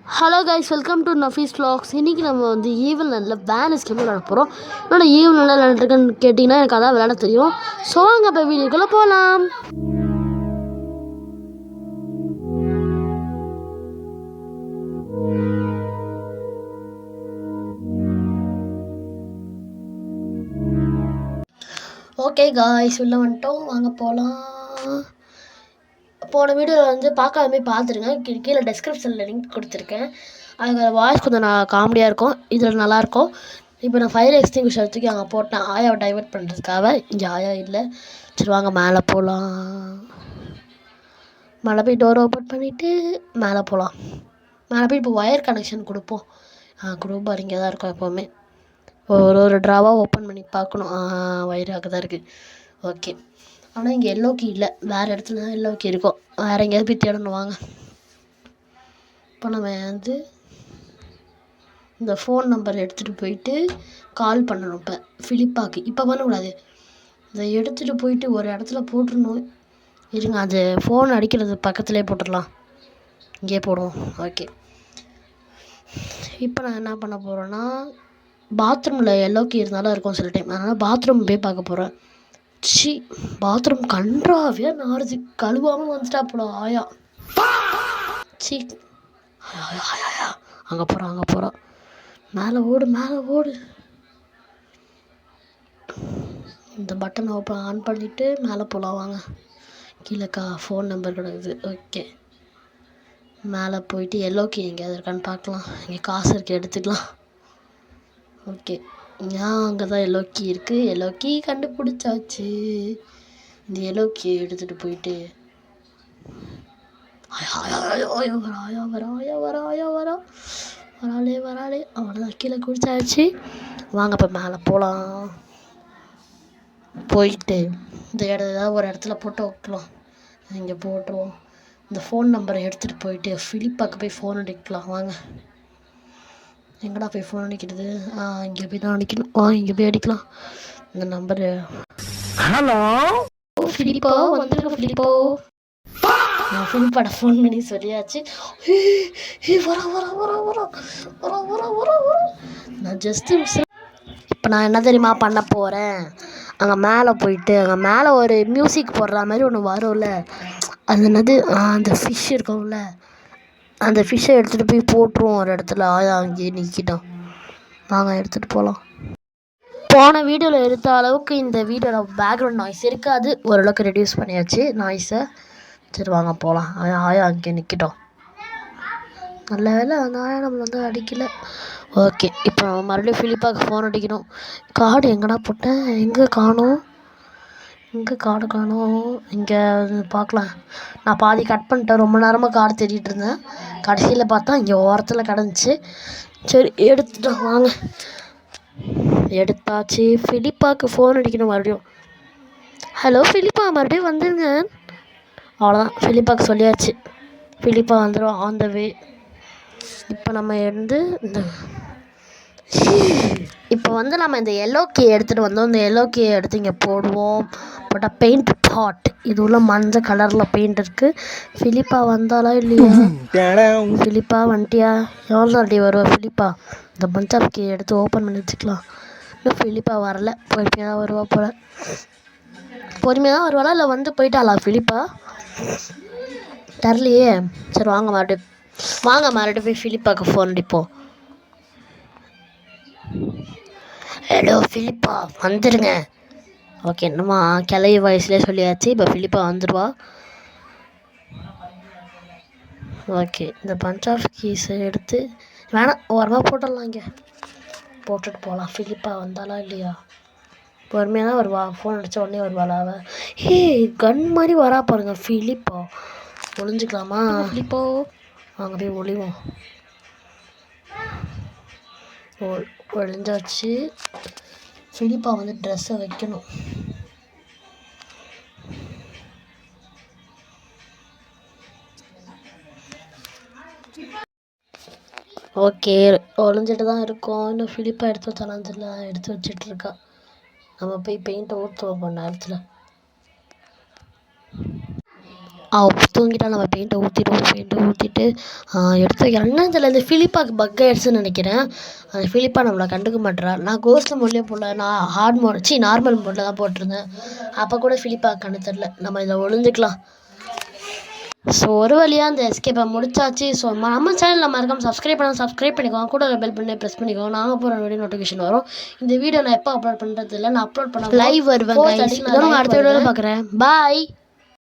Hello guys, welcome to Nafees vlogs. இன்றைக்கி நம்ம வந்து ஈவில் நல்ல வேனஸ் கேம் விளையாட போகிறோம். என்னோட ஈவில் நல்லா விளையாண்டுருக்குன்னு கேட்டிங்கன்னா எனக்கு அதான் விளையாட தெரியும். ஸோ வாங்க இப்போ வீடியோக்குள்ளே போகலாம். ஓகே காய்ஸ், உள்ளே வந்துட்டோம், வாங்க போகலாம். போன வீடியோவில் வந்து பார்க்காதமே பார்த்துருங்க, கீழே டெஸ்கிரிப்ஷனில் லிங்க் கொடுத்துருக்கேன். அதுக்கு வாய்ஸ் கொஞ்சம் நான் காமெடியாக இருக்கும், இதில் நல்லாயிருக்கும். இப்போ நான் ஃபயர் எக்ஸ்டிங்விஷர் தூக்கி அங்கே போட்டேன் ஆயாவை டைவெர்ட் பண்ணுறதுக்காக. இங்கே ஆயா இல்லை. சரி வாங்க மேலே போகலாம். மேலே போய் டோர் ஓப்பன் பண்ணிவிட்டு மேலே போகலாம். மேலே போய் இப்போ ஒயர் கனெக்ஷன் கொடுப்போம். குரூப் இங்கே தான் இருக்கும். எப்போவுமே ஒரு ட்ராவாக ஓப்பன் பண்ணி பார்க்கணும். ஒயர் அங்கே தான் இருக்குது. ஓகே, ஆனால் இங்கே எல்லோ கீ இல்லை, வேறு இடத்துல தான் எல்லோ கீ இருக்கும். வேறு எங்கேயாவது போய் தேடணும் வாங்க. இப்போ நம்ம வந்து இந்த ஃபோன் நம்பர் எடுத்துகிட்டு போயிட்டு கால் பண்ணணும். இப்போ ஃபிலிப்பாக்கு இப்போ பண்ணக்கூடாது, இதை எடுத்துகிட்டு போயிட்டு ஒரு இடத்துல போட்டுடணும். இருங்க, அது ஃபோன் அடிக்கிறது பக்கத்துலேயே போட்டுடலாம். இங்கே போடுவோம். ஓகே, இப்போ நான் என்ன பண்ண போகிறேன்னா, பாத்ரூமில் எல்லோ கீ இருந்தாலும் இருக்கும் சில டைம், அதனால் பாத்ரூம் போய் பார்க்க போகிறேன். பாத்ரூம் கன்றாவே நாடுது, கழுவாமல் வந்துட்டா போல ஆயா. சி அங்கே போகிறான். மேலே ஓடு. இந்த பட்டன் ஆன் பண்ணிவிட்டு மேலே போகலாம் வாங்க. கீழேக்கா ஃபோன் நம்பர் கிடக்குது. ஓகே, மேலே போயிட்டு எல்லோ கீ எங்கேயாவது இருக்கான்னு பார்க்கலாம். இங்கே காசு இருக்குது, எடுத்துக்கலாம். ஓகே, அங்கே தான் எல்லோ கீ இருக்குது. எல்லோ கீ கண்டுபிடிச்சாச்சு. இந்த எல்லோ கீ எடுத்துகிட்டு போயிட்டு வராளே அவ்வளோதான், கீழே குடிச்சாச்சு. வாங்க இப்போ மேலே போகலாம். போயிட்டு இந்த ஏதாவது ஒரு இடத்துல போட்டு வைக்கலாம். இங்கே போட்டுருவோம். இந்த ஃபோன் நம்பரை எடுத்துகிட்டு போயிட்டு ஃபிலிப்பாக்கு போய் ஃபோன் அடிக்கலாம் வாங்க. எங்கடா போய் ஃபோன் அடிக்கிறது? இங்கே போய் தான் அடிக்கணும். இங்கே போய் அடிக்கலாம் இந்த நம்பரு. ஹலோ ஃபிலிப்போ, வந்துருங்க ஃபிலிப்போ. நான் ஃபிலிப்பாட ஃபோன் பண்ணி சொல்லியாச்சு. வர நான் ஜஸ்ட்டு இப்போ நான் என்ன தெரியுமா பண்ண போகிறேன், அங்கே மேலே போயிட்டு அங்கே மேலே ஒரு மியூசிக் போடுற மாதிரி ஒன்று வரும்ல, அது என்னது, அந்த ஃபிஷ் இருக்கும்ல, அந்த ஃபிஷ்ஷை எடுத்துகிட்டு போய் போட்டுருவோம் ஒரு இடத்துல. அங்கேயே நிற்கிட்டோம். வாங்க எடுத்துகிட்டு போகலாம். போன வீடியோவில் எடுத்த அளவுக்கு இந்த வீடியோவில் பேக்ரவுண்ட் நாய்ஸ் இருக்காது, ஓரளவுக்கு ரெடியூஸ் பண்ணியாச்சு நாய்ஸை. சரி வாங்க போகலாம். அங்கே நிற்கிட்டோம். நல்ல வேலை அந்த ஆயா நம்மளை வந்து அடிக்கலை. ஓகே, இப்போ மறுபடியும் ஃபிலிப்பாக்கு ஃபோன் அடிக்கணும். கார்டு எங்கடா போட்டேன், எங்கே காணோம், இங்கே பார்க்கலாம். நான் பாதி கட் பண்ணிட்டேன், ரொம்ப நேரமாக கார்டு தேடிட்டு இருந்தேன். கடைசியில் பார்த்தா இங்கே ஓரத்தில் கிடந்துச்சு. சரி எடுத்துட்டோம் வாங்க. எடுத்தாச்சு. ஃபிலிப்பாக்கு ஃபோன் அடிக்கணும் மறுபடியும். ஹலோ ஃபிலிப்பா, மறுபடியும் வந்துடுங்க. அவ்வளோதான், ஃபிலிப்பாக்கு சொல்லியாச்சு. ஃபிலிப்பா வந்துடும் ஆன் த வே. இப்போ நம்ம நம்ம இந்த எல்லோ கீ எடுத்துகிட்டு வந்தோம். இந்த எல்லோ கீ எடுத்து இங்கே போடுவோம். போட்டால் பெயிண்ட் பாட், இது உள்ள மஞ்சள் கலரில் பெயிண்ட் இருக்குது. ஃபிலிப்பா வந்தாலா இல்லையா? ஃபிலிப்பா வந்துட்டியா? எவ்வளோ தாண்டி வருவா ஃபிலிப்பா? இந்த பஞ்ச் ஆஃப் கீ எடுத்து ஓப்பன் பண்ணி வச்சுக்கலாம். இன்னும் ஃபிலிப்பா வரல, பொறுமையாக தான் வருவா போல. பொறுமையாக தான் வருவாளா இல்லை வந்து போயிட்டாளா ஃபிலிப்பா? தரலையே. சரி வாங்க மறுபடியும் போய் ஃபிலிப்பாக்கு ஃபோன் அடிப்போம். ஹலோ ஃபிலிப்பா, வந்துடுங்க. ஓகே, என்னம்மா கிளவி வயசுலேயே சொல்லியாச்சு. இப்போ ஃபிலிப்பா வந்துடுவா. ஓகே, இந்த பஞ்ச் ஆஃப் கீஸை எடுத்து வேணாம் ஓரமாக போட்டுடலாம். இங்கே போட்டுட்டு போகலாம். ஃபிலிப்பா வந்தாலா இல்லையா? பொறுமையாக தான் வருவா, ஃபோன் அடித்த உடனே வருவாளா அவள்? கன் மாதிரி வரா பாருங்க ஃபிலிப்பா. ஒளிஞ்சிக்கலாமா ஃபிலிப்போ? அங்கே போய் ஒளிவோம். ஒளிஞ்சாச்சு. ஃபிலிப்பா வந்து ட்ரெஸ்ஸை வைக்கணும். ஓகே, ஒளிஞ்சிட்டு தான் இருக்கோம். இன்னும் ஃபிலிப்பா எடுத்து வச்சாலும் தெரியல, எடுத்து வச்சிட்ருக்கா. நம்ம போய் பெயிண்ட்டை ஊற்றுவோம் பண்ண நேரத்தில். அவள் தூங்கிட்டா நம்ம பெயிண்ட்டை ஊற்றிட்டு எடுத்து வைக்கிறேன். என்ன இதில் இந்த ஃபிலிப்பாவுக்கு பக் ஆயிடுச்சுன்னு நினைக்கிறேன். அந்த ஃபிலிப்பா நம்மளை கண்டுக்க மாட்டேறா. நான் கோஸ்ட் மோட்லேயே போடல, நான் ஹார்ட் மோட் நார்மல் மோடில் தான் போட்டிருந்தேன். அப்போ கூட ஃபிலிப்பா கண்ணு தெரில. நம்ம இதில் ஒளிஞ்சிக்கலாம். ஸோ ஒரு வழியாக அந்த எஸ்கேப்பை முடிச்சாச்சு. ஸோ நம்ம சேனலில் மறக்காமல் சப்ஸ்கிரைப் பண்ணிக்கோங்க. கூட பெல் பண்ணி ப்ரெஸ் பண்ணிக்கோங்க. நாங்கள் போகிற வீடியோ நோட்டிஃபிகேஷன் வரும். இந்த வீடியோ நான் எப்போ அப்லோட் பண்ணுறது இல்லை, நான் அப்லோட் பண்ண லைவ் வருவேன். அடுத்த வீடியோவில் பார்க்குறேன். பாய்.